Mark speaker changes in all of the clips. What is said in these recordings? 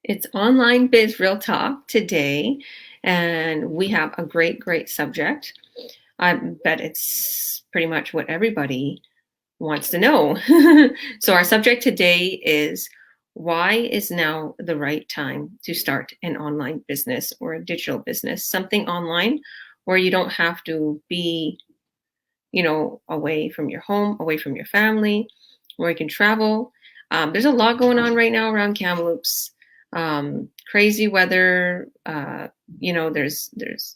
Speaker 1: It's Online Biz Real Talk today, and we have a great subject. I bet it's pretty much what everybody wants to know. So, our subject today is why is now the right time to start an online business or a digital business, something online where you don't have to be, away from your home, away from your family, where you can travel. There's a lot going on right now around Kamloops. Crazy weather. There's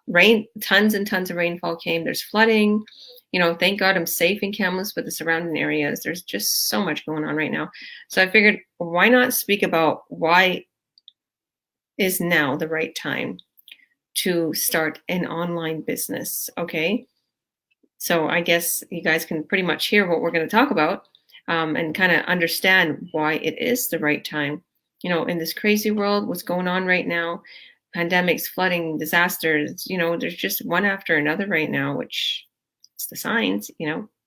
Speaker 1: rain, tons and tons of rainfall came. There's flooding. Thank God I'm safe in Kamloops, but the surrounding areas, there's just so much going on right now. So I figured, why not speak about why is now the right time to start an online business? Okay. So I guess you guys can pretty much hear what we're going to talk about, and kind of understand why it is the right time. In this crazy world, what's going on right now, pandemics, flooding, disasters, there's just one after another right now, which it's the signs,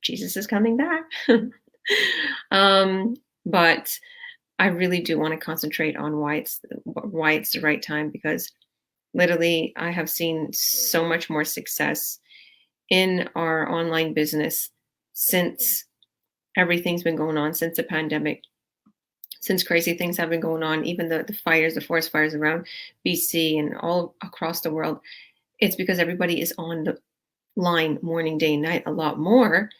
Speaker 1: Jesus is coming back. But I really do want to concentrate on why it's the right time, because literally I have seen so much more success in our online business since everything's been going on, since the pandemic, since crazy things have been going on, even the fires, the forest fires around BC and all across the world. It's because everybody is on the line morning, day, night a lot more.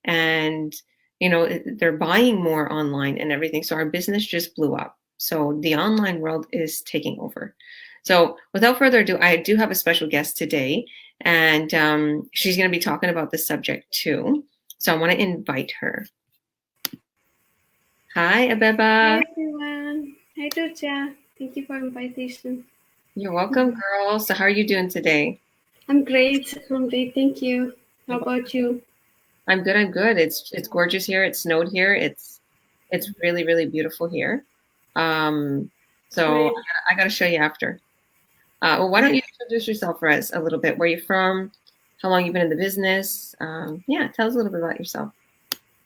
Speaker 1: And, they're buying more online and everything. So our business just blew up. So the online world is taking over. So without further ado, I do have a special guest today, and she's going to be talking about this subject too. So I want to invite her. Hi, Abeba.
Speaker 2: Hi everyone. Hi Georgia. Thank you for invitation.
Speaker 1: You're welcome, girl. So how are you doing today?
Speaker 2: I'm great. Thank you. How about you?
Speaker 1: I'm good. I'm good. It's gorgeous here. It snowed here. It's really beautiful here. So
Speaker 2: Great.
Speaker 1: I gotta show you after. Well, why don't you introduce yourself for us a little bit? Where you from? How long you been in the business? Yeah, tell us a little bit about yourself.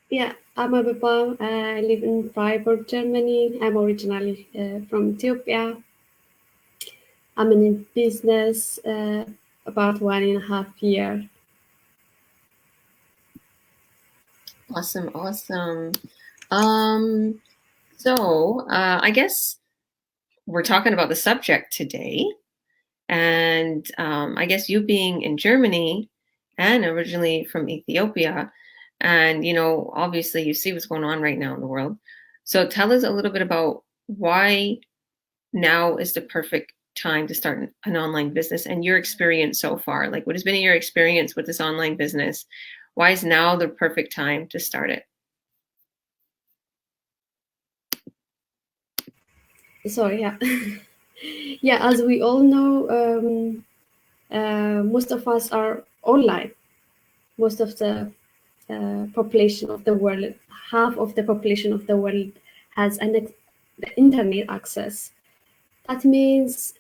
Speaker 2: Yeah, I'm Abeba. I live in Freiburg, Germany. I'm originally from Ethiopia. I'm in business about 1.5 years.
Speaker 1: Awesome. So I guess we're talking about the subject today, and I guess you being in Germany and originally from Ethiopia, and obviously you see what's going on right now in the world. So tell us a little bit about why now is the perfect time to start an online business and your experience so far. Like, what has been your experience with this online business? Why is now the perfect time to start it?
Speaker 2: So yeah, yeah. As we all know, most of us are online. Most of the population of the world, half of the population of the world has the internet access. That means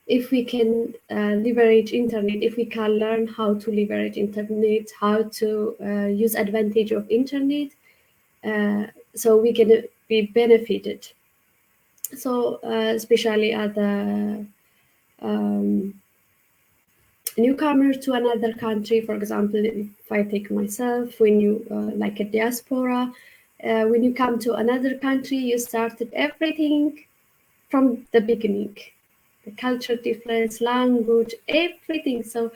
Speaker 2: if we can leverage internet, if we can learn how to leverage internet, how to use advantage of internet, so we can be benefited. So especially at the newcomer to another country, for example, if I take myself, when you like a diaspora, when you come to another country, you started everything from the beginning, the culture difference, language, everything. So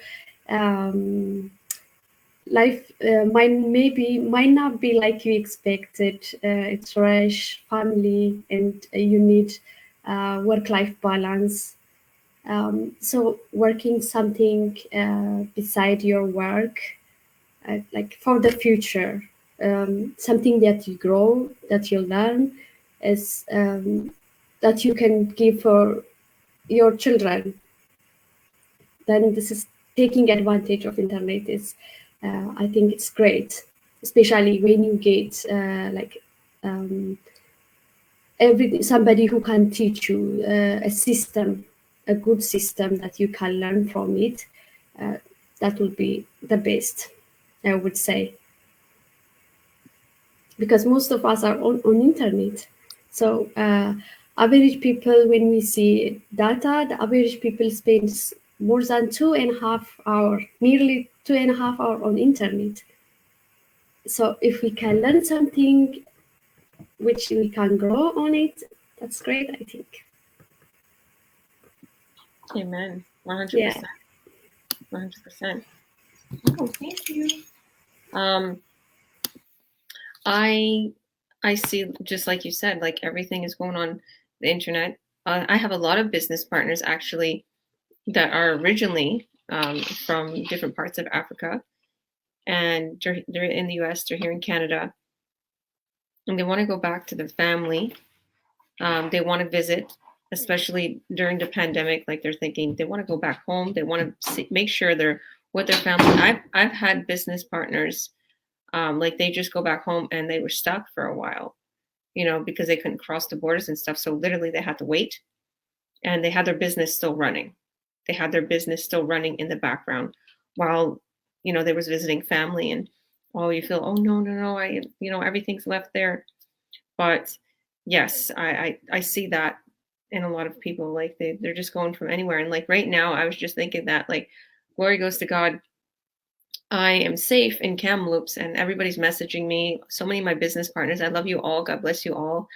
Speaker 2: life might not be like you expected. It's rush, family, and you need work-life balance. So working something beside your work, like for the future, something that you grow, that you learn, is that you can give for your children. Then this is taking advantage of internet. Is I think it's great, especially when you get somebody who can teach you a system, a good system that you can learn from it. That would be the best, I would say, because most of us are on internet. So average people, when we see data, the average people spends more than 2.5 hours, nearly 2.5 hours on internet. So if we can learn something which we can grow on it, that's great, I think.
Speaker 1: Amen.
Speaker 2: Yeah.
Speaker 1: 100%. 100%. Oh, thank you. Um, I I see, just like you said, like everything is going on the internet. I have a lot of business partners actually that are originally from different parts of Africa, and they're in the US, they're here in Canada, and they want to go back to their family. They want to visit, especially during the pandemic. Like they're thinking they want to go back home. They want to make sure they're with their family. I've had business partners like they just go back home and they were stuck for a while, because they couldn't cross the borders and stuff. So literally they had to wait, and they had their business still running. They had their business still running in the background while, they was visiting family. And oh, you feel, oh no, no, no, everything's left there. But yes, I see that in a lot of people. Like they're just going from anywhere. And like right now, I was just thinking that, like, glory goes to God, I am safe in Kamloops, and everybody's messaging me. So many of my business partners, I love you all. God bless you all.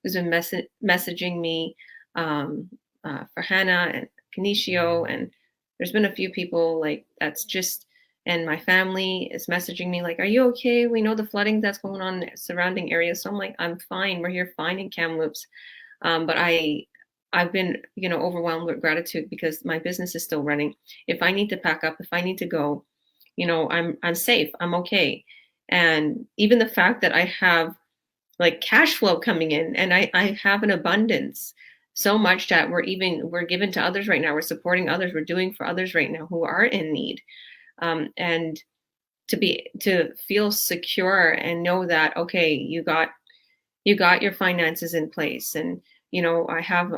Speaker 1: Who's been messaging me, um, for Hannah and Kanishio, and there's been a few people like that's just, and my family is messaging me like, "Are you okay? We know the flooding that's going on in surrounding areas." So I'm like, "I'm fine. We're here fine in Kamloops." But I've been, overwhelmed with gratitude because my business is still running. If I need to pack up, if I need to go, I'm safe. I'm okay. And even the fact that I have like cash flow coming in, and I have an abundance, so much that we're giving to others right now. We're supporting others. We're doing for others right now who are in need. And to feel secure and know that, okay, you got your finances in place. And I have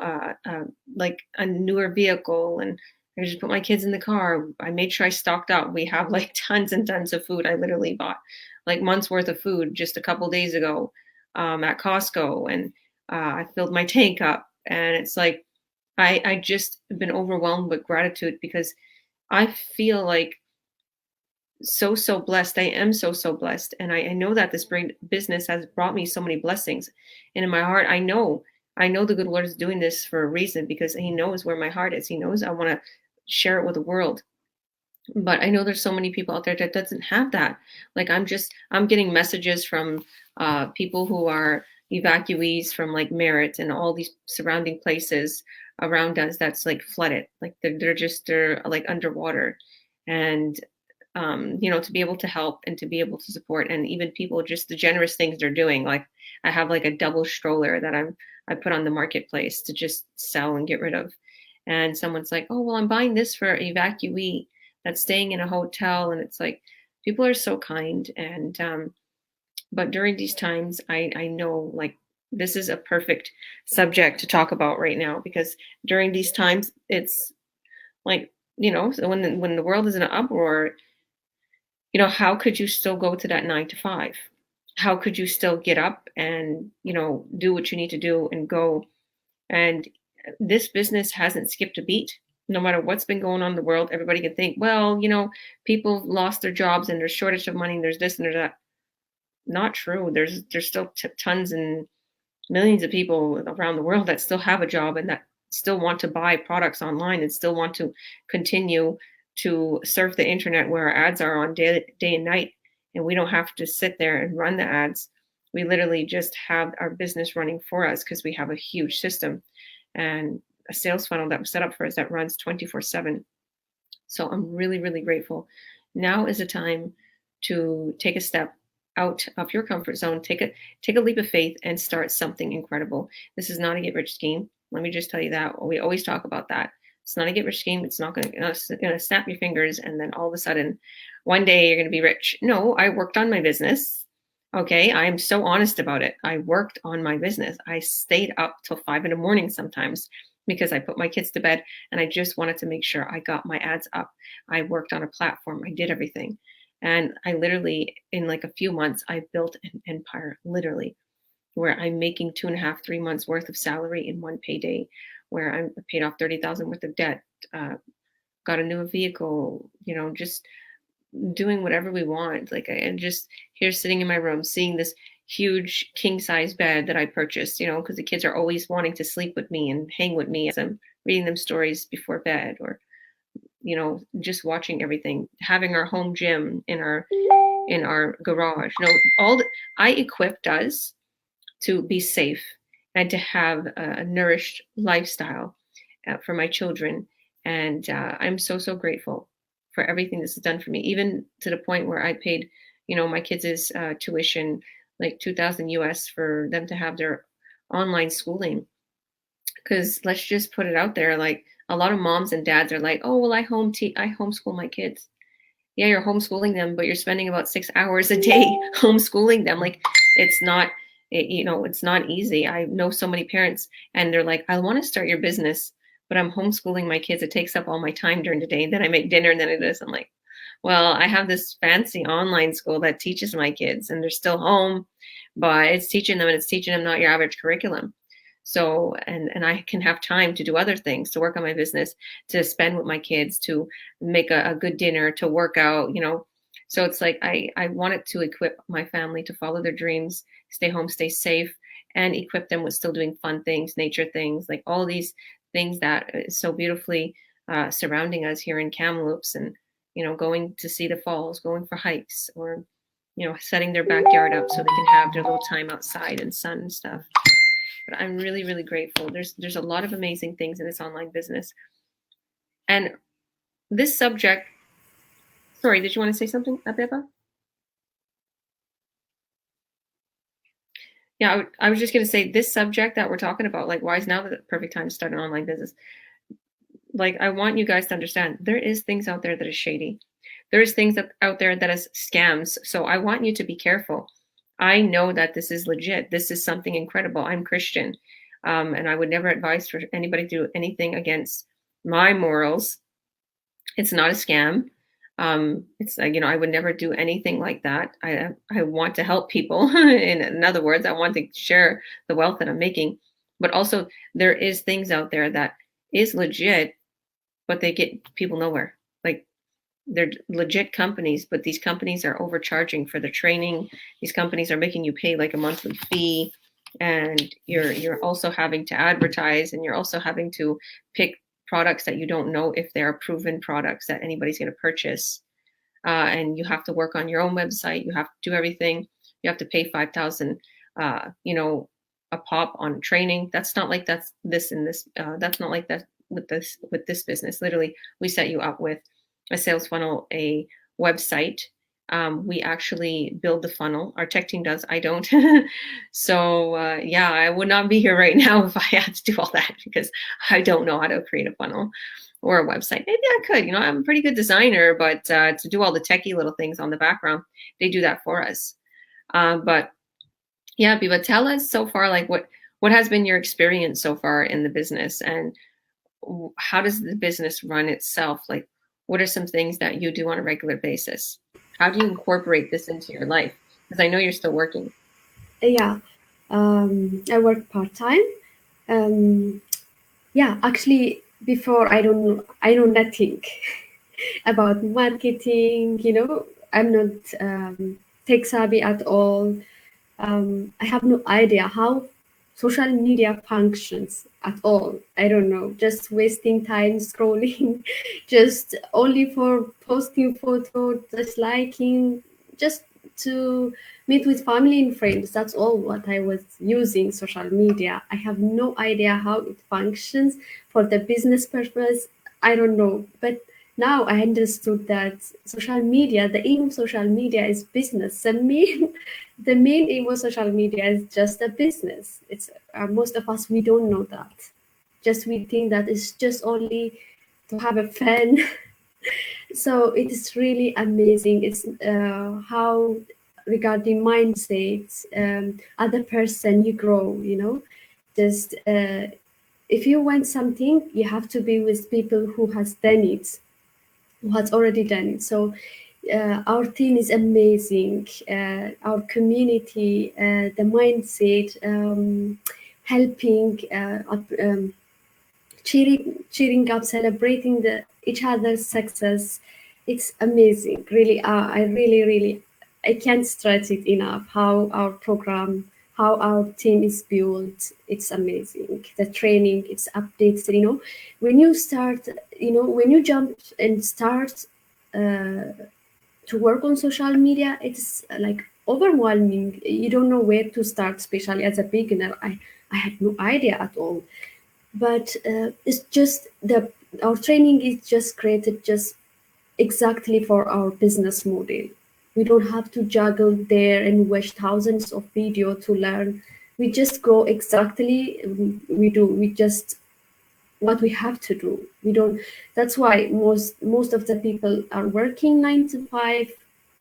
Speaker 1: like a newer vehicle, and I just put my kids in the car. I made sure I stocked up. We have like tons and tons of food. I literally bought like months worth of food just a couple days ago at Costco. And I filled my tank up. And it's like I just been overwhelmed with gratitude because I feel like so blessed. I am so blessed. And I know that this business has brought me so many blessings. And in my heart, I know the good Lord is doing this for a reason, because he knows where my heart is. He knows I want to share it with the world. But I know there's so many people out there that doesn't have that. Like I'm getting messages from people who are evacuees from like Merritt and all these surrounding places around us that's like flooded. Like they're like underwater. And to be able to help and to be able to support, and even people, just the generous things they're doing. Like I have like a double stroller that I put on the marketplace to just sell and get rid of. And someone's like, "Oh, well, I'm buying this for evacuee that's staying in a hotel." And it's like, people are so kind. And but during these times, I know, like, this is a perfect subject to talk about right now, because during these times, it's like, so when the world is in an uproar, how could you still go to that 9 to 5? How could you still get up and, do what you need to do and go? And this business hasn't skipped a beat. No matter what's been going on in the world, everybody can think, well, people lost their jobs and there's shortage of money and there's this and there's that. Not true. There's still tons and millions of people around the world that still have a job and that still want to buy products online and still want to continue to surf the internet, where our ads are on day and night. And we don't have to sit there and run the ads. We literally just have our business running for us because we have a huge system and a sales funnel that was set up for us that runs 24/7. So I'm really, really grateful. Now is the time to take a step out of your comfort zone, take a leap of faith and start something incredible. This is not a get rich scheme. Let me just tell you that. We always talk about that. It's not a get rich scheme. It's not going to snap your fingers and then all of a sudden one day you're going to be rich. No, I worked on my business. Okay, I am so honest about it. I worked on my business. I stayed up till 5 in the morning sometimes because I put my kids to bed and I just wanted to make sure I got my ads up. I worked on a platform. I did everything. And I literally, in like a few months, I built an empire, literally. where I'm making 2.5, 3 months worth of salary in one payday, where I'm paid off 30,000 worth of debt, uh, got a new vehicle, just doing whatever we want. Like, and just here sitting in my room, seeing this huge king size bed that I purchased, because the kids are always wanting to sleep with me and hang with me as I'm reading them stories before bed, or, just watching everything, having our home gym in our garage. I equipped us to be safe and to have a nourished lifestyle for my children. And I'm so, so grateful for everything this has done for me, even to the point where I paid, my kids' tuition, like 2000 US for them to have their online schooling. Because let's just put it out there, like a lot of moms and dads are like, oh, well, I homeschool my kids. Yeah, you're homeschooling them, but you're spending about 6 hours a day homeschooling them. Like, it's not, it's not easy. I know so many parents, and they're like, I want to start your business, but I'm homeschooling my kids. It takes up all my time during the day. Then I make dinner, and then it is. I'm like, well, I have this fancy online school that teaches my kids, and they're still home, but it's teaching them, and it's teaching them not your average curriculum. So, and I can have time to do other things, to work on my business, to spend with my kids, to make a good dinner, to work out. So it's like, I wanted to equip my family to follow their dreams, stay home, stay safe, and equip them with still doing fun things, nature things, like all these things that is so beautifully surrounding us here in Kamloops. And, going to see the falls, going for hikes, or, setting their backyard up so they can have their little time outside and sun and stuff. But I'm really, really grateful. There's a lot of amazing things in this online business. And this subject, sorry, did you want to say something, Abeba? Yeah, I was just going to say, this subject that we're talking about, like, why is now the perfect time to start an online business? Like, I want you guys to understand, there is things out there that is shady. There is things out there that is scams. So I want you to be careful. I know that this is legit. This is something incredible. I'm Christian, and I would never advise for anybody to do anything against my morals. It's not a scam. It's like, I would never do anything like that. I want to help people. In other words, I want to share the wealth that I'm making. But also, there is things out there that is legit, but they get people nowhere. Like, they're legit companies, but these companies are overcharging for the training. These companies are making you pay like a monthly fee, and you're also having to advertise, and you're also having to pick products that you don't know if they are proven products that anybody's going to purchase. And you have to work on your own website. You have to do everything. You have to pay 5,000, a pop on training. That's not like that's this and this. That's not like that with this business. Literally, we set you up with a sales funnel, a website. We actually build the funnel. Our tech team does. I don't. So yeah, I would not be here right now if I had to do all that, because I don't know how to create a funnel or a website. Maybe I could. I'm a pretty good designer, but to do all the techie little things on the background, they do that for us. But yeah, Biba, tell us so far, like what has been your experience so far in the business, and how does the business run itself? Like, what are some things that you do on a regular basis? How do you incorporate this into your life? Because I know you're still working.
Speaker 2: Yeah, I work part time. Um, yeah, actually, before I know nothing about marketing. I'm not tech savvy at all. I have no idea how social media functions at all. I don't know, just wasting time scrolling, just only for posting photos, just liking, just to meet with family and friends. That's all what I was using social media. I have no idea how it functions for the business purpose. I don't know, but now I understood that social media, the aim of social media is business. The main aim of social media is just a business. It's most of us, we don't know that. Just we think that it's just only to have a fun. So it is really amazing. It's how regarding mindsets, other person you grow. Just if you want something, you have to be with people who has done it, who has already done it. So our team is amazing. Our community, the mindset, helping, cheering up, celebrating each other's success. It's amazing. Really, I really, really, I can't stress it enough. How our program, how our team is built. It's amazing. The training, it's updates. When you start, when you jump and start. To work on social media, it's like overwhelming. You don't know where to start, especially as a beginner. I had no idea at all. But it's just our training is just created just exactly for our business model. We don't have to juggle there and watch thousands of video to learn. We just go exactly. We just what we have to do. We don't. That's why most of the people are working 9 to 5,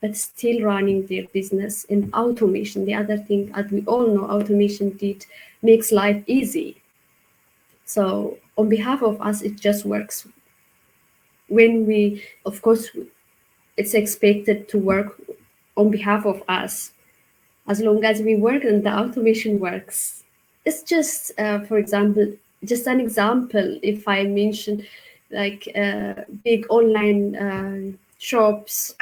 Speaker 2: but still running their business. And automation, the other thing, as we all know, automation did makes life easy. So on behalf of us, it just works. When we, of course, it's expected to work on behalf of us. As long as we work and the automation works. It's just, for example, just an example. If I mention like big online shops,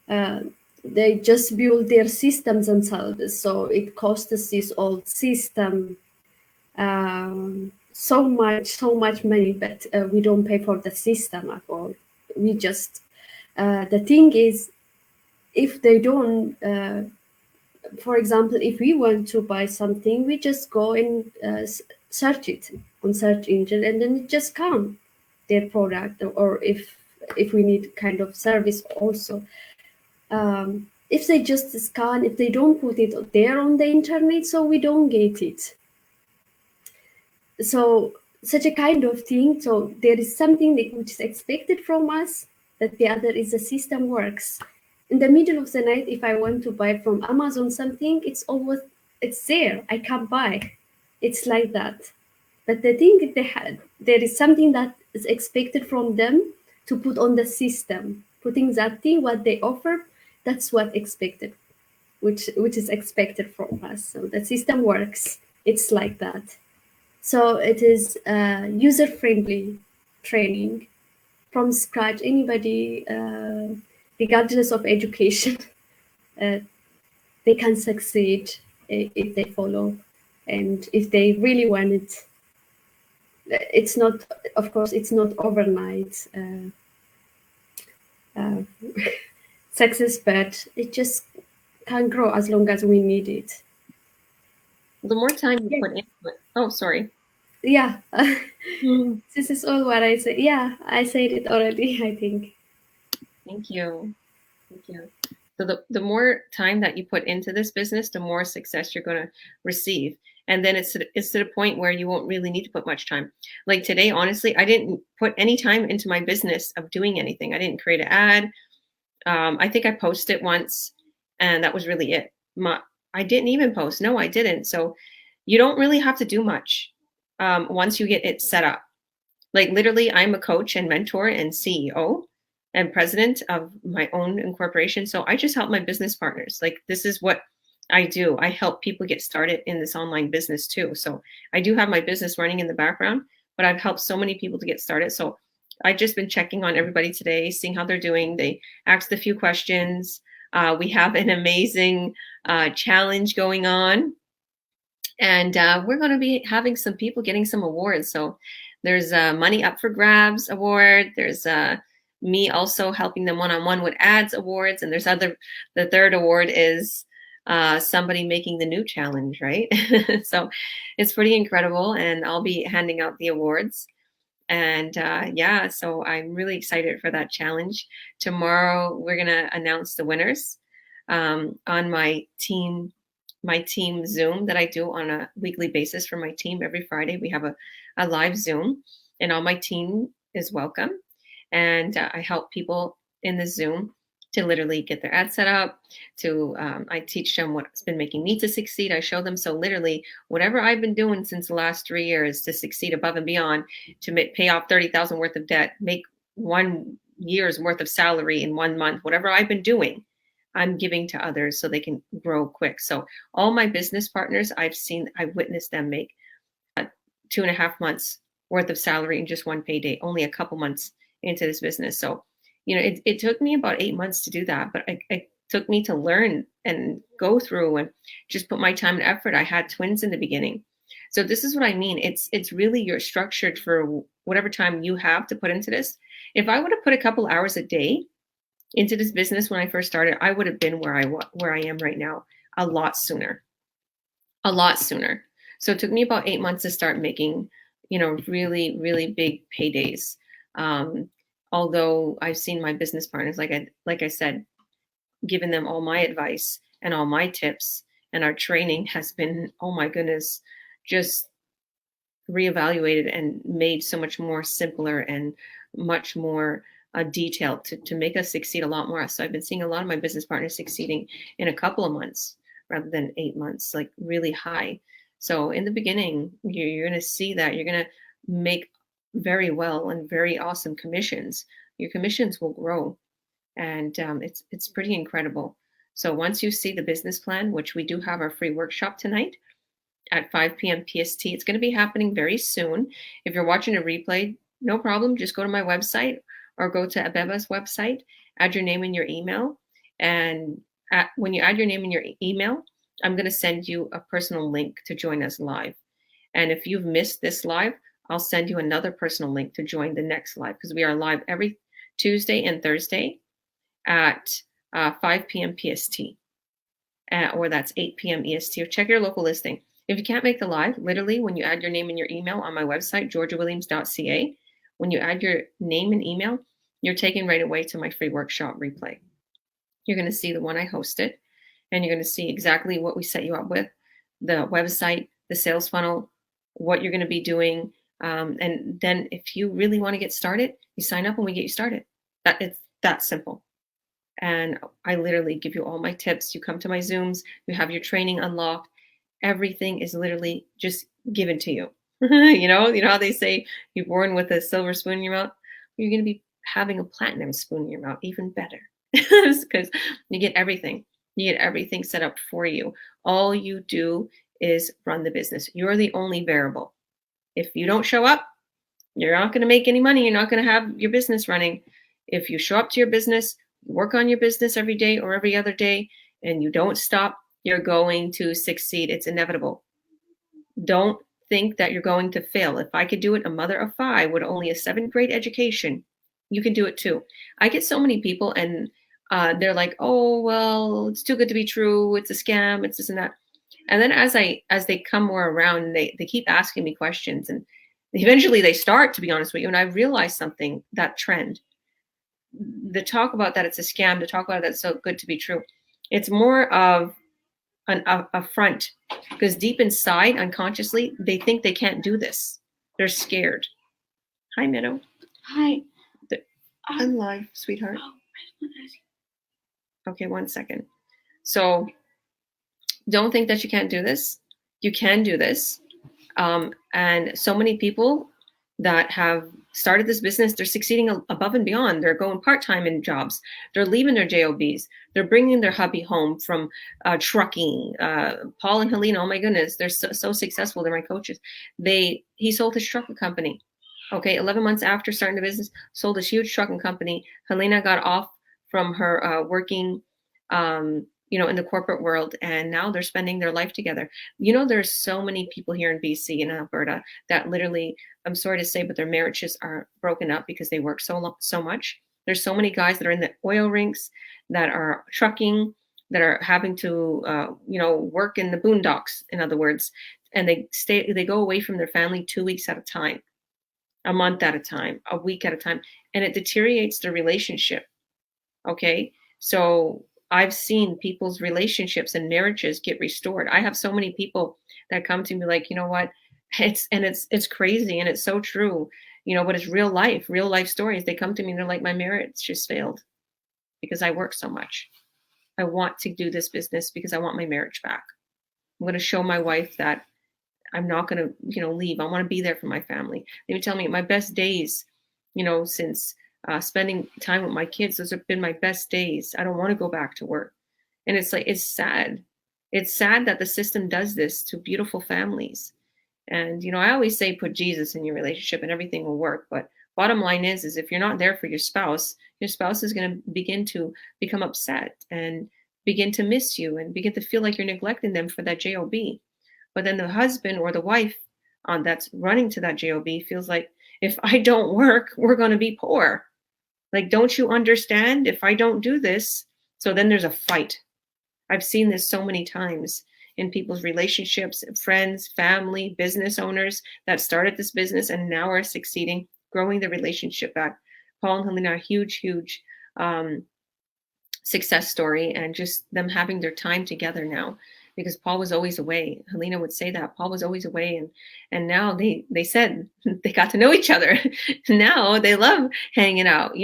Speaker 2: uh, they just build their systems themselves. So it costs this old system so much money, but we don't pay for the system at all. We just the thing is, if they don't. For example, if we want to buy something, we just go and search it on search engine, and then it just come their product. Or if we need kind of service also, if they just scan, if they don't put it there on the internet, so we don't get it. So such a kind of thing. So there is something which is expected from us, that the other is the system works. In the middle of the night, if I want to buy from Amazon something, it's there. I can't buy. It's like that. But the thing there is something that is expected from them to put on the system. Putting that thing, what they offer, that's what expected, which is expected from us. So the system works. It's like that. So it is user-friendly training from scratch. Anybody, regardless of education, uh, they can succeed if they follow, and if they really want it. It's not, of course, it's not overnight uh, success, but it just can grow as long as we need it.
Speaker 1: The more time you put into it. Oh, sorry.
Speaker 2: Yeah.
Speaker 1: Mm.
Speaker 2: This is all what I said. Yeah, I said it already, I think.
Speaker 1: Thank you. Thank you. So the more time that you put into this business, the more success you're going to receive. And then it's to the point where you won't really need to put much time. Like today, honestly, I didn't put any time into my business of doing anything. I didn't create an ad. I think I posted once, and that was really it. I didn't even post. No, I didn't. So you don't really have to do much once you get it set up. Like literally, I'm a coach and mentor and CEO and president of my own incorporation. So I just help my business partners. Like this is what I do. I help people get started in this online business too. So I do have my business running in the background, but I've helped so many people to get started. So I've just been checking on everybody today, seeing how they're doing. They asked a few questions. We have an amazing challenge going on. And we're going to be having some people getting some awards. So there's a Money Up for Grabs award. There's me also helping them one-on-one with ads awards. And the third award is somebody making the new challenge, right? So it's pretty incredible. And I'll be handing out the awards. And yeah, so I'm really excited for that challenge. Tomorrow, we're going to announce the winners on my team Zoom that I do on a weekly basis for my team. Every Friday, we have a live Zoom, and all my team is welcome. And I help people in the Zoom to literally get their ad set up. I teach them what's been making me to succeed. I show them. So literally, whatever I've been doing since the last 3 years to succeed above and beyond, to pay off 30,000 worth of debt, make one years worth of salary in 1 month. Whatever I've been doing, I'm giving to others so they can grow quick. So all my business partners, I've witnessed them make 2.5 months worth of salary in just one payday, only a couple months into this business. So, it took me about 8 months to do that, but it took me to learn and go through and just put my time and effort. I had twins in the beginning. So this is what I mean. It's really you're structured for whatever time you have to put into this. If I would have put a couple hours a day into this business when I first started, I would have been where I am right now a lot sooner. A lot sooner. So it took me about 8 months to start making, really, really big paydays. Um, Although I've seen my business partners, like I said, given them all my advice and all my tips, and our training has been, oh my goodness, just reevaluated and made so much more simpler and much more detailed to make us succeed a lot more. So I've been seeing a lot of my business partners succeeding in a couple of months rather than 8 months, like really high. So in the beginning, you're going to see that you're going to make very well and very awesome commissions. Your commissions will grow, and it's pretty incredible. So once you see the business plan, which we do have our free workshop tonight at 5 p.m. PST. It's going to be happening very soon. If you're watching a replay, no problem. Just go to my website or go to Abeba's website, add your name and your email. And when you add your name and your email, I'm going to send you a personal link to join us live. And if you've missed this live, I'll send you another personal link to join the next live, because we are live every Tuesday and Thursday at 5 p.m. PST, or that's 8 p.m. EST. Or check your local listing. If you can't make the live, literally, when you add your name and your email on my website, georgiawilliams.ca, when you add your name and email, you're taken right away to my free workshop replay. You're going to see the one I hosted, and you're going to see exactly what we set you up with, the website, the sales funnel, what you're going to be doing. And then if you really want to get started, you sign up and we get you started. It's that simple. And I literally give you all my tips. You come to my Zooms, you have your training unlocked. Everything is literally just given to you. You know how they say you're born with a silver spoon in your mouth? You're going to be having a platinum spoon in your mouth, even better, because you get everything. You get everything set up for you. All you do is run the business. You're the only variable. If you don't show up, you're not going to make any money. You're not going to have your business running. If you show up to your business, work on your business every day or every other day, and you don't stop, you're going to succeed. It's inevitable. Don't think that you're going to fail. If I could do it, a mother of 5 with only a 7th grade education, you can do it too. I get so many people, and they're like, oh, well, it's too good to be true. It's a scam. It's this and that. And then as they come more around, they keep asking me questions, and eventually they start, to be honest with you. And I realized something, that trend, the talk about that it's a scam, to talk about that's so good to be true. It's more of a front, because deep inside, unconsciously, they think they can't do this. They're scared. Hi, Meadow.
Speaker 2: Hi.
Speaker 1: I'm live, sweetheart. Okay, 1 second. So don't think that you can't do this. You can do this. And so many people that have started this business, they're succeeding above and beyond. They're going part-time in jobs. They're leaving their JOBs. They're bringing their hubby home from trucking. Paul and Helena, oh my goodness, they're so successful. They're my coaches. He sold his trucking company. Okay, 11 months after starting the business, sold this huge trucking company. Helena got off from her working, in the corporate world, and now they're spending their life together. There's so many people here in BC and Alberta that literally, I'm sorry to say, but their marriages are broken up because they work so much. There's so many guys that are in the oil rinks, that are trucking, that are having to, work in the boondocks, in other words, and they go away from their family 2 weeks at a time, a month at a time, a week at a time, and it deteriorates their relationship. Okay, so I've seen people's relationships and marriages get restored. I have so many people that come to me like, you know what, it's crazy, and it's so true, but it's real life stories. They come to me and they're like, my marriage just failed because I work so much. I want to do this business because I want my marriage back. I'm going to show my wife that I'm not going to, leave. I want to be there for my family. They would tell me my best days, since spending time with my kids. Those have been my best days. I don't want to go back to work. And it's like, it's sad. It's sad that the system does this to beautiful families. And, I always say put Jesus in your relationship and everything will work. But bottom line is if you're not there for your spouse is going to begin to become upset and begin to miss you and begin to feel like you're neglecting them for that job. But then the husband or the wife that's running to that job feels like, if I don't work, we're going to be poor. Like, don't you understand? If I don't do this, so then there's a fight. I've seen this so many times in people's relationships, friends, family, business owners that started this business and now are succeeding, growing the relationship back. Paul and Helena are huge, huge success story, and just them having their time together now, because Paul was always away. Helena would say that Paul was always away, and now they said they got to know each other. Now they love hanging out,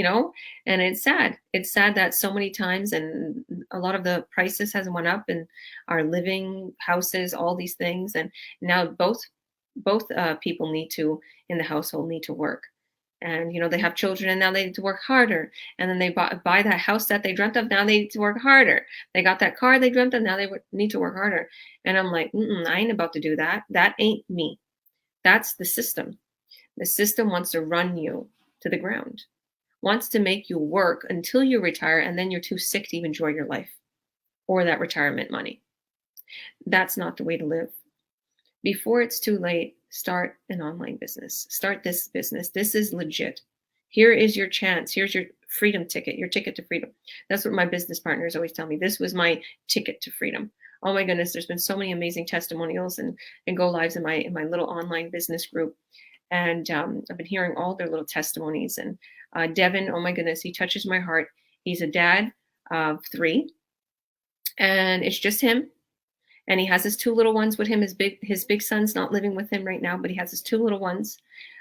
Speaker 1: and it's sad. It's sad that so many times, and a lot of the prices has went up in our living houses, all these things, and now both people in the household need to work. And they have children, and now they need to work harder. And then they buy that house that they dreamt of. Now they need to work harder. They got that car they dreamt of. Now they need to work harder. And I'm like, I ain't about to do that. That ain't me. That's the system. The system wants to run you to the ground, wants to make you work until you retire, and then you're too sick to even enjoy your life or that retirement money. That's not the way to live. Before it's too late, start an online business. Start this business. This is legit. Here is your chance. Here's your freedom ticket, your ticket to freedom. That's what my business partners always tell me. This was my ticket to freedom. Oh my goodness, there's been so many amazing testimonials and go lives in my little online business group. And I've been hearing all their little testimonies. And Devin, oh my goodness, he touches my heart. He's a dad of 3, and it's just him. And he has his 2 little ones with him. His big son's not living with him right now, but he has his 2 little ones.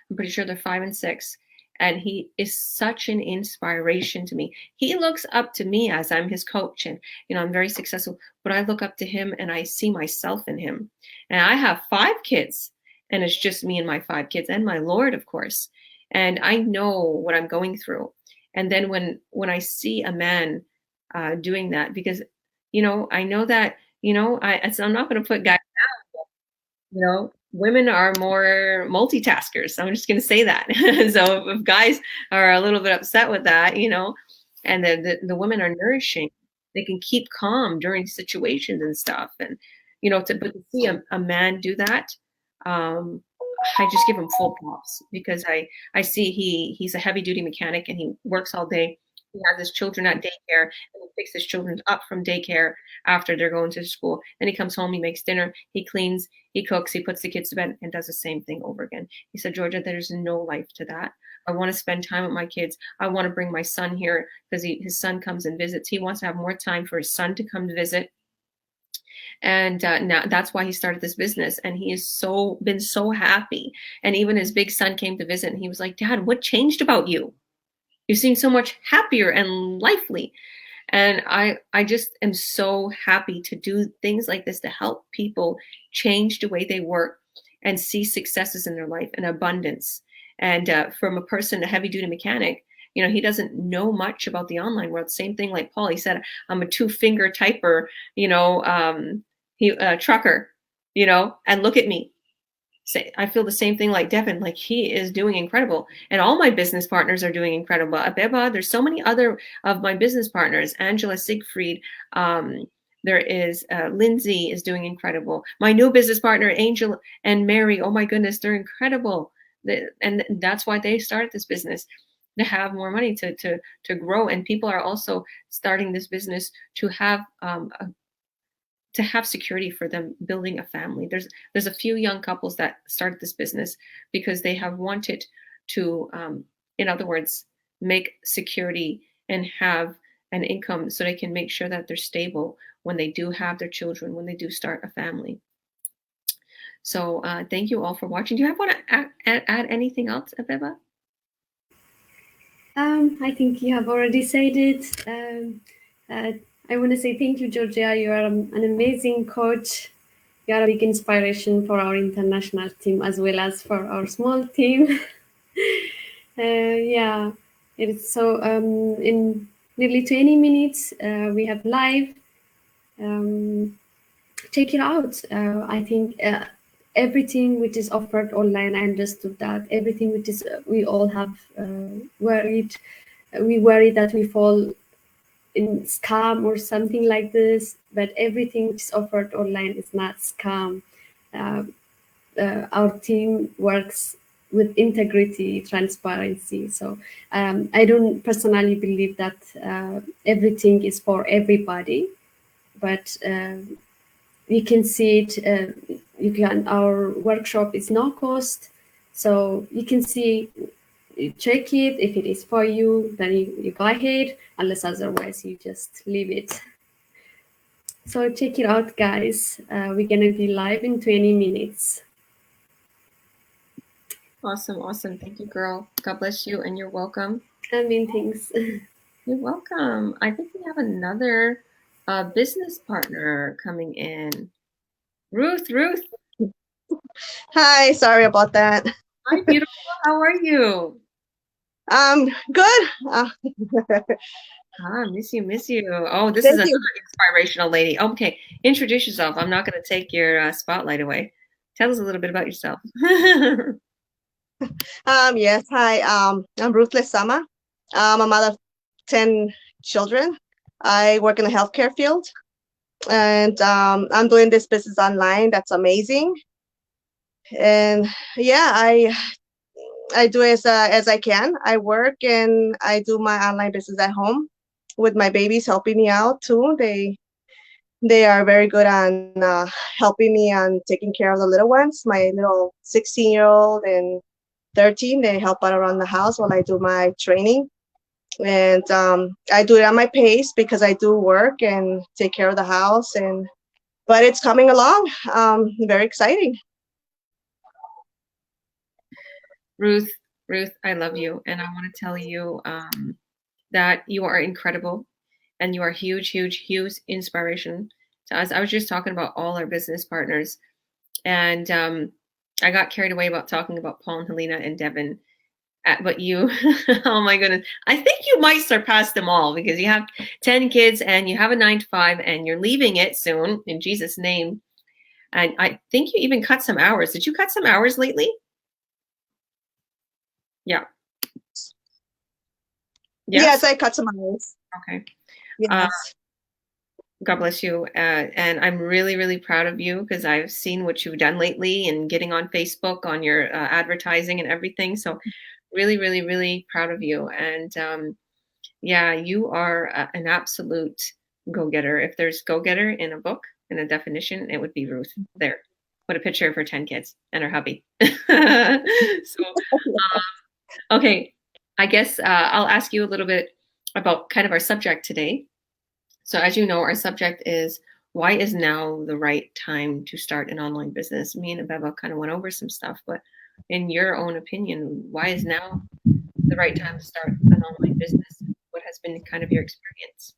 Speaker 1: I'm pretty sure they're 5 and 6. And he is such an inspiration to me. He looks up to me as I'm his coach, and I'm very successful, but I look up to him and I see myself in him. And I have 5 kids, and it's just me and my 5 kids and my Lord, of course. And I know what I'm going through. And then when I see a man doing that, because I know that I'm not going to put guys down. Women are more multitaskers. I'm just going to say that. So if guys are a little bit upset with that, and the women are nourishing, they can keep calm during situations and stuff. And, but to see a man do that, I just give him full props, because I see he's a heavy duty mechanic and he works all day. He has his children at daycare, and he picks his children up from daycare after they're going to school. Then he comes home, he makes dinner, he cleans, he cooks, he puts the kids to bed, and does the same thing over again. He said, Georgia, there's no life to that. I want to spend time with my kids. I want to bring my son here because his son comes and visits. He wants to have more time for his son to come to visit. And now that's why he started this business. And he has been so happy. And even his big son came to visit, and he was like, Dad, what changed about you? You seem so much happier and lively. And I just am so happy to do things like this to help people change the way they work and see successes in their life and abundance. And from a person, a heavy duty mechanic, he doesn't know much about the online world. Same thing like Paul. He said, I'm a 2-finger typer, trucker, and look at me. I feel the same thing like Devin. Like, he is doing incredible, and all my business partners are doing incredible. Abeba, there's so many other of my business partners. Angela, Siegfried, there is Lindsay is doing incredible. My new business partner, Angel and Mary. Oh my goodness, they're incredible. And that's why they started this business, to have more money to grow. And people are also starting this business to have security for them building a family. There's a few young couples that started this business because they have wanted to, in other words, make security and have an income so they can make sure that they're stable when they do have their children, when they do start a family. So thank you all for watching. Do you want to add anything else, Abeba?
Speaker 2: I think you have already said it. I want to say thank you, Georgia. You are an amazing coach. You are a big inspiration for our international team as well as for our small team. Yeah, It is so in nearly 20 minutes we have live. Um, Check it out. I think everything which is offered online, I understood that everything which is we all have worried. We worry that we fall in scam or something like this, but everything which is offered online is not scam. Uh, our team works with integrity, transparency. So I don't personally believe that everything is for everybody, but you can see it. You can. Our workshop is no cost, so you can see. You check it. If it is for you, then you go ahead. Unless otherwise, you just leave it. So check it out, guys. We're gonna be live in 20 minutes.
Speaker 1: Awesome, awesome. Thank you, girl. God bless you, and you're welcome.
Speaker 2: I mean, things.
Speaker 1: You're welcome. I think we have another business partner coming in. Ruth.
Speaker 3: Hi, sorry about that.
Speaker 1: Hi, beautiful. How are you?
Speaker 3: Good.
Speaker 1: Miss you. Oh, this is
Speaker 3: Thank
Speaker 1: another
Speaker 3: you.
Speaker 1: inspirational lady. Okay, introduce yourself. I'm not going to take your spotlight away. Tell us a little bit about yourself.
Speaker 3: Yes. Hi. I'm Ruthless Sama. I'm a mother of 10 children. I work in the healthcare field, and I'm doing this business online. That's amazing. And yeah, I do as I can. I work and I do my online business at home with my babies helping me out too. They are very good on helping me on taking care of the little ones. My little 16-year-old and 13, they help out around the house while I do my training. And I do it at my pace because I do work and take care of the house. But it's coming along. Very exciting.
Speaker 1: Ruth, I love you, and I want to tell you that you are incredible, and you are huge inspiration to us. I was just talking about all our business partners, and I got carried away about talking about Paul and Helena and Devin. But you, oh my goodness, I think you might surpass them all because you have 10 kids and you have a 9 to 5 and you're leaving it soon in Jesus' name. And I think you even cut some hours. Did you cut some hours lately? Yeah.
Speaker 3: Yes,
Speaker 1: Yes.
Speaker 3: I cut some hours.
Speaker 1: Okay.
Speaker 3: Yes.
Speaker 1: God bless you. And I'm really proud of you because I've seen what you've done lately and getting on Facebook on your advertising and everything. So really proud of you. And yeah, you are an absolute go-getter. If there's go-getter in a book, in a definition, it would be Ruth. There. Put a picture of her 10 kids and her hubby. So, okay. I guess I'll ask you a little bit about kind of our subject today. So, as you know, our subject is why is now the right time to start an online business? Me and Abeba kind of went over some stuff, but in your own opinion, why is now the right time to start an online business? What has been kind of your experience?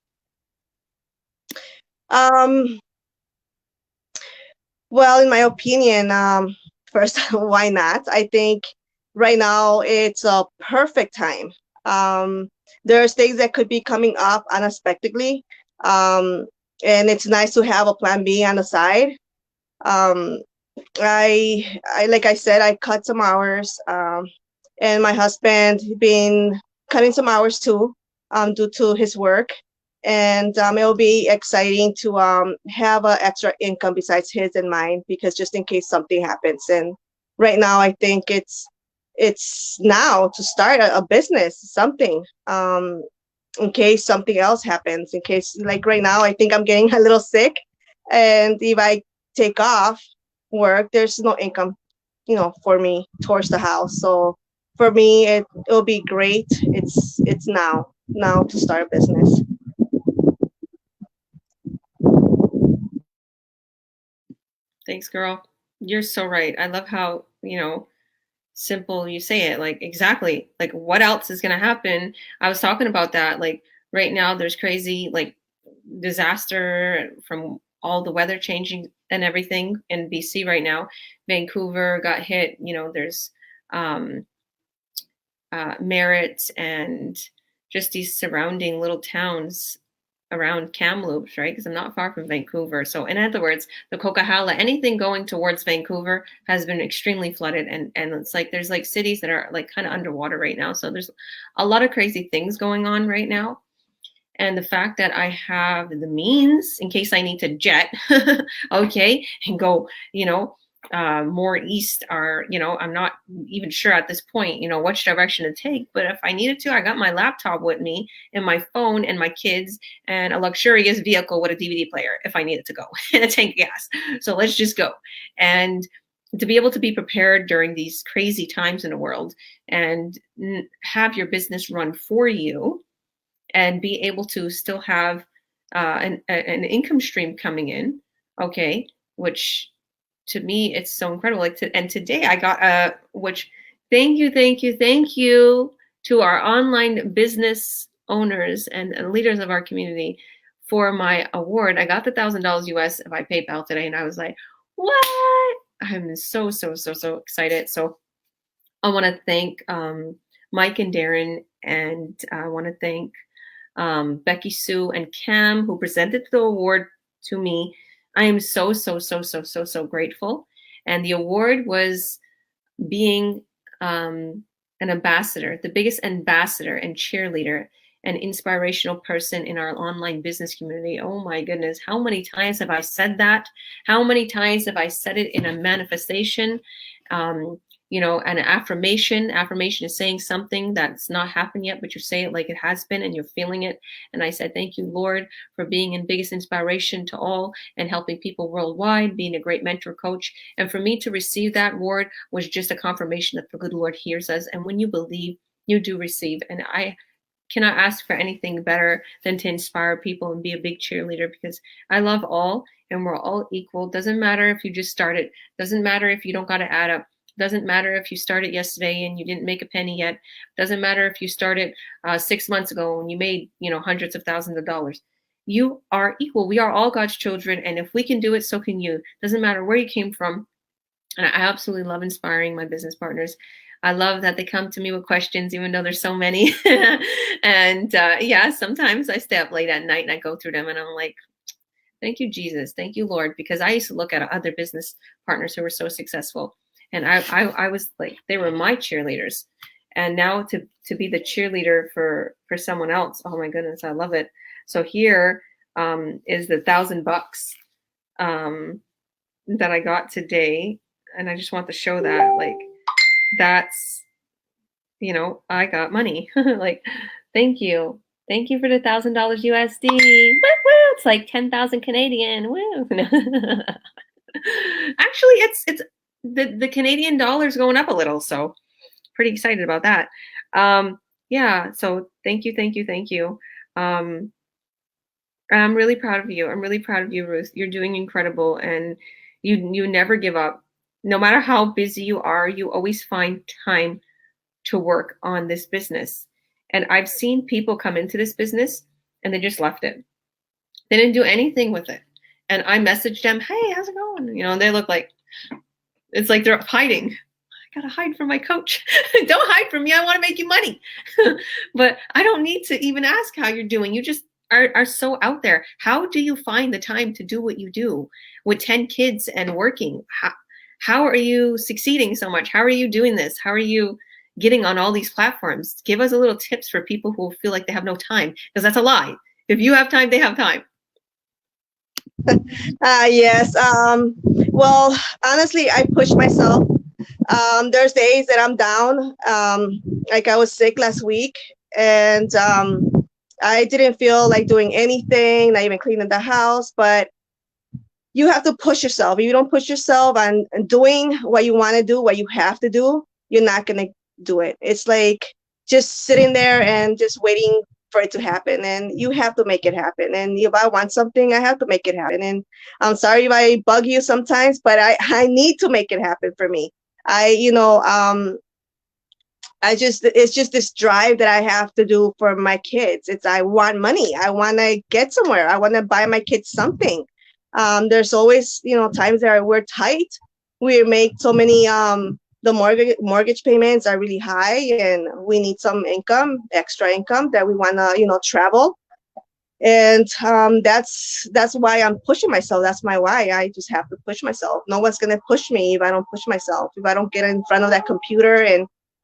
Speaker 3: Um, well, in my opinion, first, why not? I think right now it's a perfect time. Um, there's things that could be coming up unexpectedly, um, and it's nice to have a plan B on the side. Um, I like I said, I cut some hours, and my husband been cutting some hours too, due to his work, and it'll be exciting to have an extra income besides his and mine because just in case something happens. And right now, I think it's now to start a business, something. In case something else happens, in case like right now, I think I'm getting a little sick, and if I take off work, there's no income, for me towards the house. So for me, it'll be great. It's now to start a business.
Speaker 1: Thanks, girl. You're so right. I love how, simple you say it. Like, exactly. Like, what else is going to happen? I was talking about that. Like, right now, there's crazy, like, disaster from all the weather changing and everything in BC right now. Vancouver got hit. There's um, Merritt and just these surrounding little towns around Kamloops, right? Because I'm not far from Vancouver. So in other words, the Coquihalla, anything going towards Vancouver has been extremely flooded. And it's like there's like cities that are like kind of underwater right now. So there's a lot of crazy things going on right now. And the fact that I have the means in case I need to jet, okay, and go, more east, or, I'm not even sure at this point, which direction to take. But if I needed to, I got my laptop with me and my phone and my kids and a luxurious vehicle with a DVD player if I needed to go and a tank of gas. So let's just go. And to be able to be prepared during these crazy times in the world and have your business run for you and be able to still have an income stream coming in, okay, which to me it's so incredible. And today I got which thank you to our online business owners and leaders of our community for my award. I got the $1,000 US by PayPal today, and I was like, what? I'm so excited. So I want to thank Mike and Darren, and I want to thank Becky Sue and Cam, who presented the award to me. I am so grateful. And the award was being an ambassador, the biggest ambassador and cheerleader and inspirational person in our online business community. Oh my goodness, how many times have I said that? How many times have I said it in a manifestation? An affirmation. Affirmation is saying something that's not happened yet, but you say it like it has been and you're feeling it. And I said, thank you, Lord, for being in biggest inspiration to all and helping people worldwide, being a great mentor coach. And for me to receive that award was just a confirmation that the good Lord hears us. And when you believe, you do receive. And I cannot ask for anything better than to inspire people and be a big cheerleader, because I love all and we're all equal. Doesn't matter if you just started. Doesn't matter if you don't got to add up. Doesn't matter if you started yesterday and you didn't make a penny yet. Doesn't matter if you started 6 months ago and you made, hundreds of thousands of dollars. You are equal. We are all God's children. And if we can do it, so can you. Doesn't matter where you came from. And I absolutely love inspiring my business partners. I love that they come to me with questions, even though there's so many. And sometimes I stay up late at night and I go through them and I'm like, thank you, Jesus. Thank you, Lord. Because I used to look at other business partners who were so successful. And I was like, they were my cheerleaders. And now to be the cheerleader for someone else, oh my goodness, I love it. So here is the $1,000 that I got today. And I just want to show that, like, that's, I got money. Like, thank you. Thank you for the $1,000 USD. Woo, woo. It's like 10,000 Canadian. Woo. Actually, it's the Canadian dollar is going up a little, so pretty excited about that. So thank you. I'm really proud of you. I'm really proud of you, Ruth. You're doing incredible, and you never give up. No matter how busy you are, you always find time to work on this business. And I've seen people come into this business and they just left it. They didn't do anything with it. And I messaged them, hey, how's it going? And they look like, it's like they're hiding. I gotta hide from my coach. Don't hide from me. I want to make you money. But I don't need to even ask how you're doing. You just are so out there. How do you find the time to do what you do with 10 kids and working? How are you succeeding so much? How are you doing this? How are you getting on all these platforms? Give us a little tips for people who feel like they have no time, because that's a lie. If you have time, they have time.
Speaker 3: Yes. Well, honestly, I push myself. There's days that I'm down. Like I was sick last week, and I didn't feel like doing anything, not even cleaning the house. But you have to push yourself. If you don't push yourself on doing what you want to do, what you have to do, you're not going to do it. It's like just sitting there and just waiting for it to happen. And you have to make it happen. And if I want something, I have to make it happen. And I'm sorry if I bug you sometimes, but I need to make it happen for me. It's just this drive that I have to do for my kids. I want money. I want to get somewhere. I want to buy my kids something. There's always, times that we're tight. We make so many the mortgage payments are really high, and we need some income, extra income that we want to, travel. And that's why I'm pushing myself. That's my why. I just have to push myself. No one's gonna push me if I don't push myself. If I don't get in front of that computer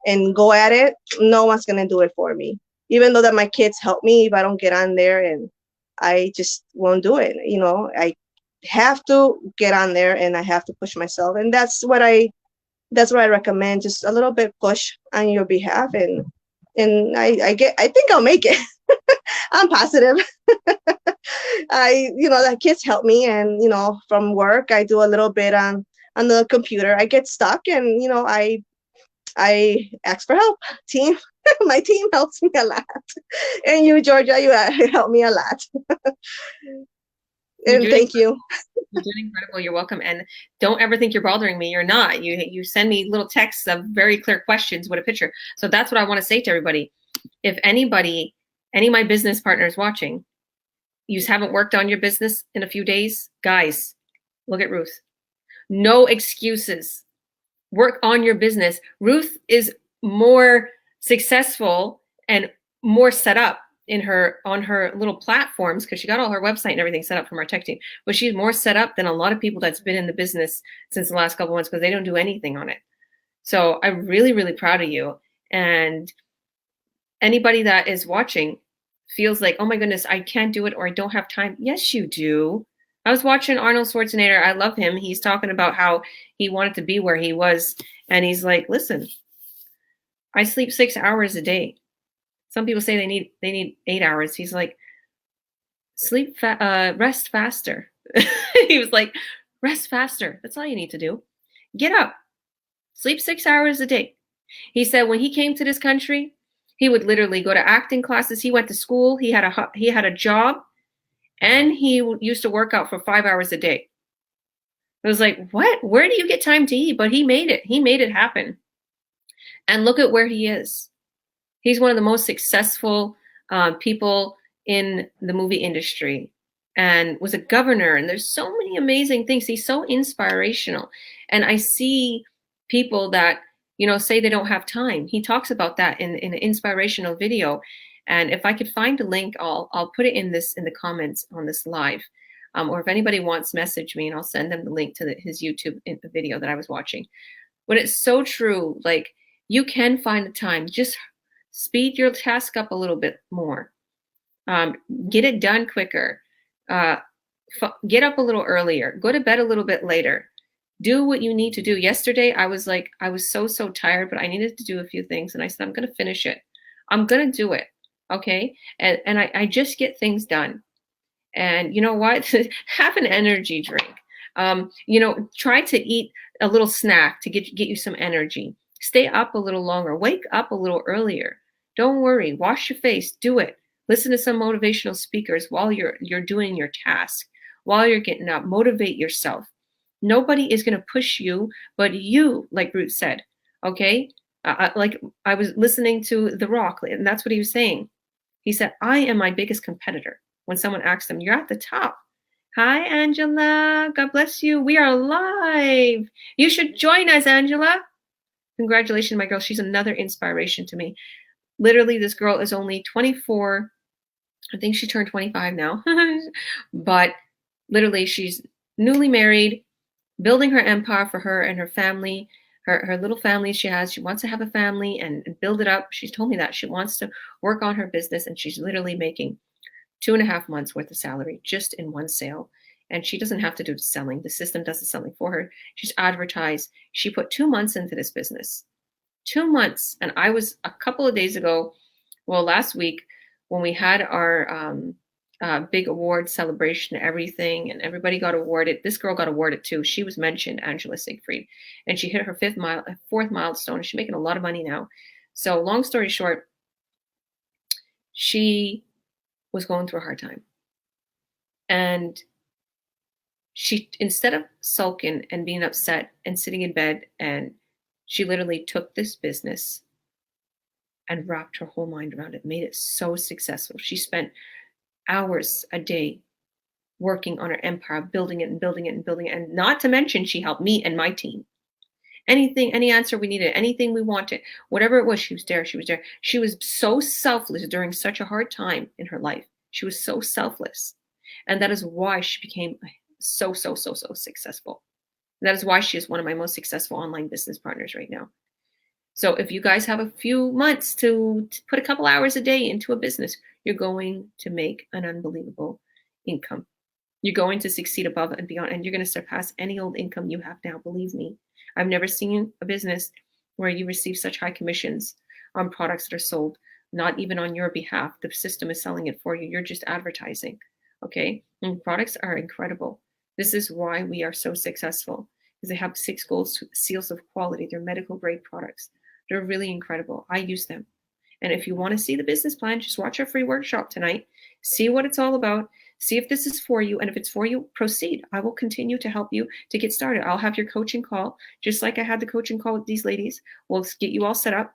Speaker 3: and go at it, no one's gonna do it for me. Even though that my kids help me, if I don't get on there, and I just won't do it. I have to get on there, and I have to push myself. And that's what I recommend. Just a little bit push on your behalf, and I think I'll make it. I'm positive. The kids help me, and from work I do a little bit on the computer. I get stuck, and I ask for help. Team, my team helps me a lot, and you, Georgia, you help me a lot.
Speaker 1: You're
Speaker 3: And
Speaker 1: doing
Speaker 3: thank you.
Speaker 1: You're doing incredible. You're welcome. And don't ever think you're bothering me. You're not. You send me little texts of very clear questions with a picture. So that's what I want to say to everybody. If any of my business partners watching, you haven't worked on your business in a few days, guys, look at Ruth. No excuses. Work on your business. Ruth is more successful and more set up on her little platforms, because she got all her website and everything set up from our tech team, but she's more set up than a lot of people that's been in the business since the last couple of months, because they don't do anything on it. So I'm really, really proud of you. And anybody that is watching feels like, oh my goodness, I can't do it, or I don't have time. Yes, you do. I was watching Arnold Schwarzenegger. I love him. He's talking about how he wanted to be where he was. And he's like, listen, I sleep 6 hours a day. Some people say they need 8 hours. He's like, rest faster. He was like, rest faster. That's all you need to do. Get up, sleep 6 hours a day. He said when he came to this country, he would literally go to acting classes. He went to school. He had a job, and he used to work out for 5 hours a day. I was like, what? Where do you get time to eat? But he made it. He made it happen. And look at where he is. He's one of the most successful people in the movie industry, and was a governor. And there's so many amazing things. He's so inspirational. And I see people that, say they don't have time. He talks about that in an inspirational video. And if I could find a link, I'll put it in the comments on this live. Or if anybody wants, message me and I'll send them the link to his YouTube video that I was watching. But it's so true. Like, you can find the time. Just speed your task up a little bit more. Get it done quicker. Get up a little earlier. Go to bed a little bit later. Do what you need to do. Yesterday, I was so tired, but I needed to do a few things. And I said, I'm going to finish it. I'm going to do it. Okay. And I just get things done. And you know what? Have an energy drink. Try to eat a little snack to get you some energy. Stay up a little longer. Wake up a little earlier. Don't worry. Wash your face. Do it. Listen to some motivational speakers while you're doing your task. While you're getting up, motivate yourself. Nobody is going to push you but you, like Ruth said. Okay? Like I was listening to The Rock, and that's what he was saying. He said, I am my biggest competitor. When someone asked him, you're at the top. Hi, Angela. God bless you. We are live. You should join us, Angela. Congratulations, my girl. She's another inspiration to me. Literally, this girl is only 24. I think she turned 25 now. But literally, she's newly married, building her empire for her and her family, her little family she has. She wants to have a family and build it up. She's told me that. She wants to work on her business, and she's literally making 2.5 months worth of salary just in one sale. And she doesn't have to do the selling. The system does the selling for her. She's advertised. She put 2 months into this business. 2 months. And I was a couple of days ago, last week, when we had our big award celebration, everything, and everybody got awarded. This girl got awarded too. She was mentioned, Angela Siegfried, and she hit her fourth milestone. She's making a lot of money now. So long story short, she was going through a hard time. And she, instead of sulking and being upset and sitting in bed, and she literally took this business and wrapped her whole mind around it, made it so successful. She spent hours a day working on her empire, building it and building it and building it. And not to mention, she helped me and my team. Anything, any answer we needed, anything we wanted, whatever it was, she was there. She was there. She was so selfless during such a hard time in her life. She was so selfless. And that is why she became so, so, so, so successful. That is why she is one of my most successful online business partners right now. So if you guys have a few months to put a couple hours a day into a business, you're going to make an unbelievable income. You're going to succeed above and beyond, and you're going to surpass any old income you have now. Believe me, I've never seen a business where you receive such high commissions on products that are sold, not even on your behalf. The system is selling it for you. You're just advertising. Okay. And products are incredible. This is why we are so successful, because they have 6 gold seals of quality. They're medical grade products. They're really incredible. I use them. And if you want to see the business plan, just watch our free workshop tonight. See what it's all about. See if this is for you. And if it's for you, proceed. I will continue to help you to get started. I'll have your coaching call, just like I had the coaching call with these ladies. We'll get you all set up.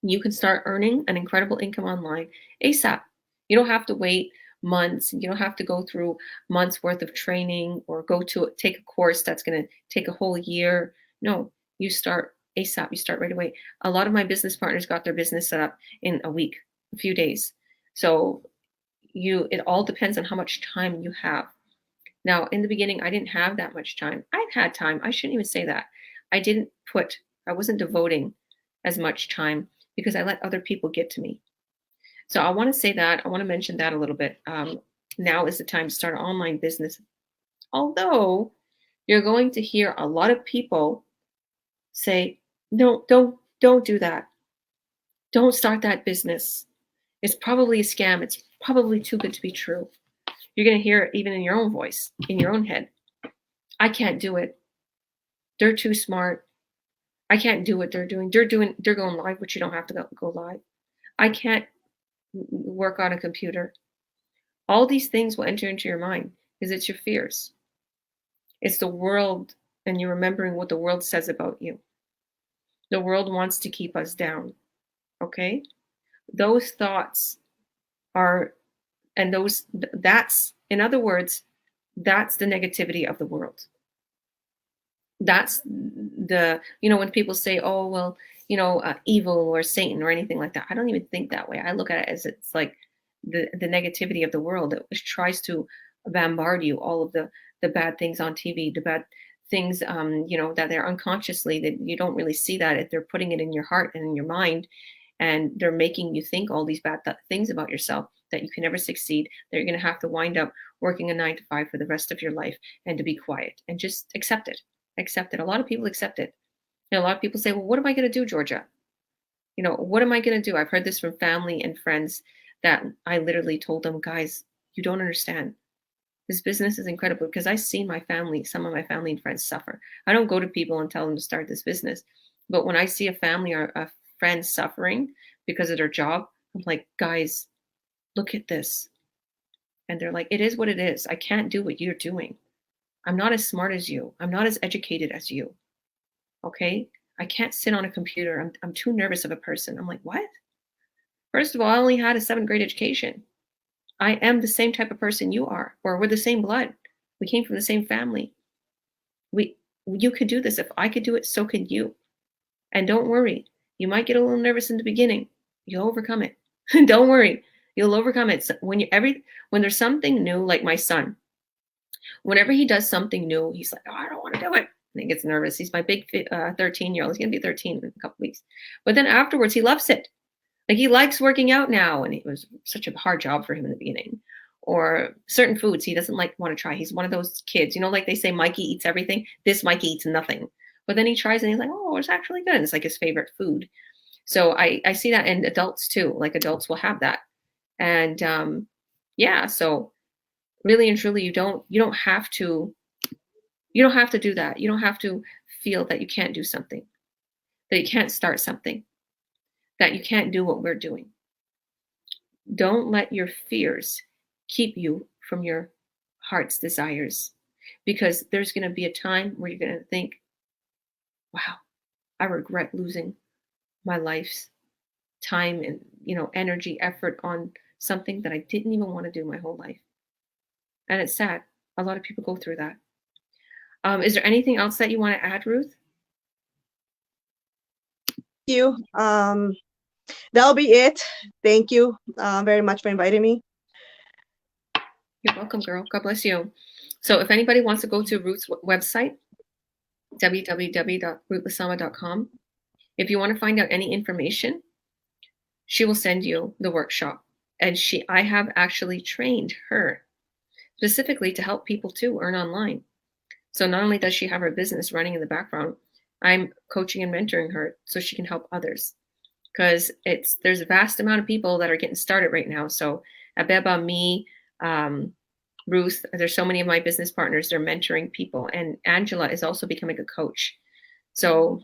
Speaker 1: You can start earning an incredible income online ASAP. You don't have to wait months. You don't have to go through months worth of training or take a course that's going to take a whole year. No, you start ASAP. You start right away. A lot of my business partners got their business set up in a week, a few days. So it all depends on how much time you have. Now, in the beginning, I didn't have that much time. I've had time. I shouldn't even say that. I wasn't devoting as much time because I let other people get to me. So I want to say that. I want to mention that a little bit. Now is the time to start an online business. Although you're going to hear a lot of people say, no, don't do that. Don't start that business. It's probably a scam. It's probably too good to be true. You're going to hear it even in your own voice, in your own head. I can't do it. They're too smart. I can't do what they're doing. They're going live, but you don't have to go live. I can't work on a computer. All these things will enter into your mind because it's your fears. It's the world, and you're remembering what the world says about you. The world wants to keep us down. Okay? Those thoughts are, and that's, in other words, that's the negativity of the world. That's when people say, oh, well, evil or Satan or anything like that. I don't even think that way. I look at it as it's like the negativity of the world that tries to bombard you, all of the bad things on TV, the bad things, that they're unconsciously, that you don't really see that if they're putting it in your heart and in your mind, and they're making you think all these bad things about yourself, that you can never succeed, that you're going to have to wind up working a 9 to 5 for the rest of your life, and to be quiet and just accept it. Accept it. A lot of people accept it. A lot of people say, well, what am I going to do, Georgia? What am I going to do? I've heard this from family and friends that I literally told them, guys, you don't understand. This business is incredible because I've seen some of my family and friends suffer. I don't go to people and tell them to start this business. But when I see a family or a friend suffering because of their job, I'm like, guys, look at this. And they're like, it is what it is. I can't do what you're doing. I'm not as smart as you. I'm not as educated as you. Okay? I can't sit on a computer. I'm too nervous of a person. I'm like, what? First of all, I only had a 7th grade education. I am the same type of person you are, or we're the same blood. We came from the same family. You could do this. If I could do it, so can you. And don't worry. You might get a little nervous in the beginning. You'll overcome it. Don't worry. You'll overcome it. So when there's something new, like my son, whenever he does something new, he's like, oh, I don't want to do it. And he gets nervous. He's my big 13-year-old. He's going to be 13 in a couple weeks. But then afterwards, he loves it. Like, he likes working out now. And it was such a hard job for him in the beginning. Or certain foods he doesn't want to try. He's one of those kids, like they say Mikey eats everything. This Mikey eats nothing. But then he tries and he's like, oh, it's actually good. And it's like his favorite food. So I see that in adults too. Like, adults will have that. And so really and truly, you don't have to do that. You don't have to feel that you can't do something, that you can't start something, that you can't do what we're doing. Don't let your fears keep you from your heart's desires, because there's going to be a time where you're going to think, wow, I regret losing my life's time and, energy, effort on something that I didn't even want to do my whole life. And it's sad. A lot of people go through that. Is there anything else that you want to add, Ruth?
Speaker 3: you. That'll be it. Thank you very much for inviting me.
Speaker 1: You're welcome, girl. God bless you. So if anybody wants to go to Ruth's website, www.ruthlasama.com, if you want to find out any information, she will send you the workshop. And I have actually trained her specifically to help people too earn online. So not only does she have her business running in the background, I'm coaching and mentoring her so she can help others. Because there's a vast amount of people that are getting started right now. So Abeba, me, Ruth, there's so many of my business partners, they're mentoring people. And Angela is also becoming a coach. So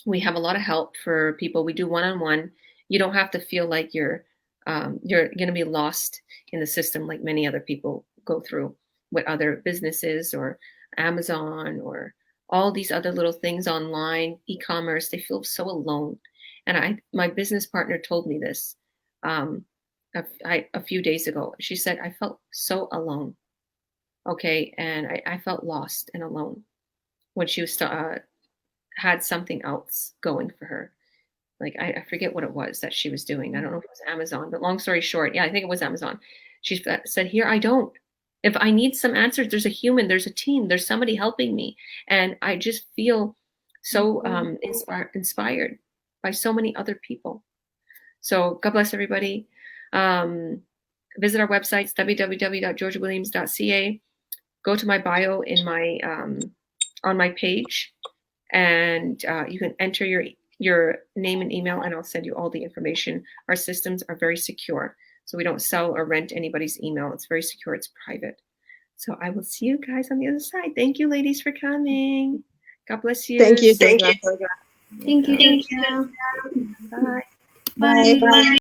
Speaker 1: we have a lot of help for people. We do one-on-one. You don't have to feel like you're going to be lost in the system like many other people go through with other businesses or Amazon or all these other little things online, e-commerce. They feel so alone. And my business partner told me this a few days ago. She said, I felt so alone. Okay. And I felt lost and alone when she was had something else going for her. Like, I forget what it was that she was doing. I don't know if it was Amazon, but long story short, yeah, I think it was Amazon. She said, here, I don't. If I need some answers, there's a human, there's a team, there's somebody helping me. And I just feel so inspired by so many other people. So God bless everybody. Visit our websites, www.georgiawilliams.ca. Go to my bio in my on my page, and you can enter your name and email, and I'll send you all the information. Our systems are very secure, so we don't sell or rent anybody's email. It's very secure. It's private. So I will see you guys on the other side. Thank you, ladies, for coming. God bless you.
Speaker 3: Thank you.
Speaker 2: Thank you.
Speaker 1: Bye.
Speaker 2: Bye.
Speaker 3: Bye.
Speaker 2: Bye.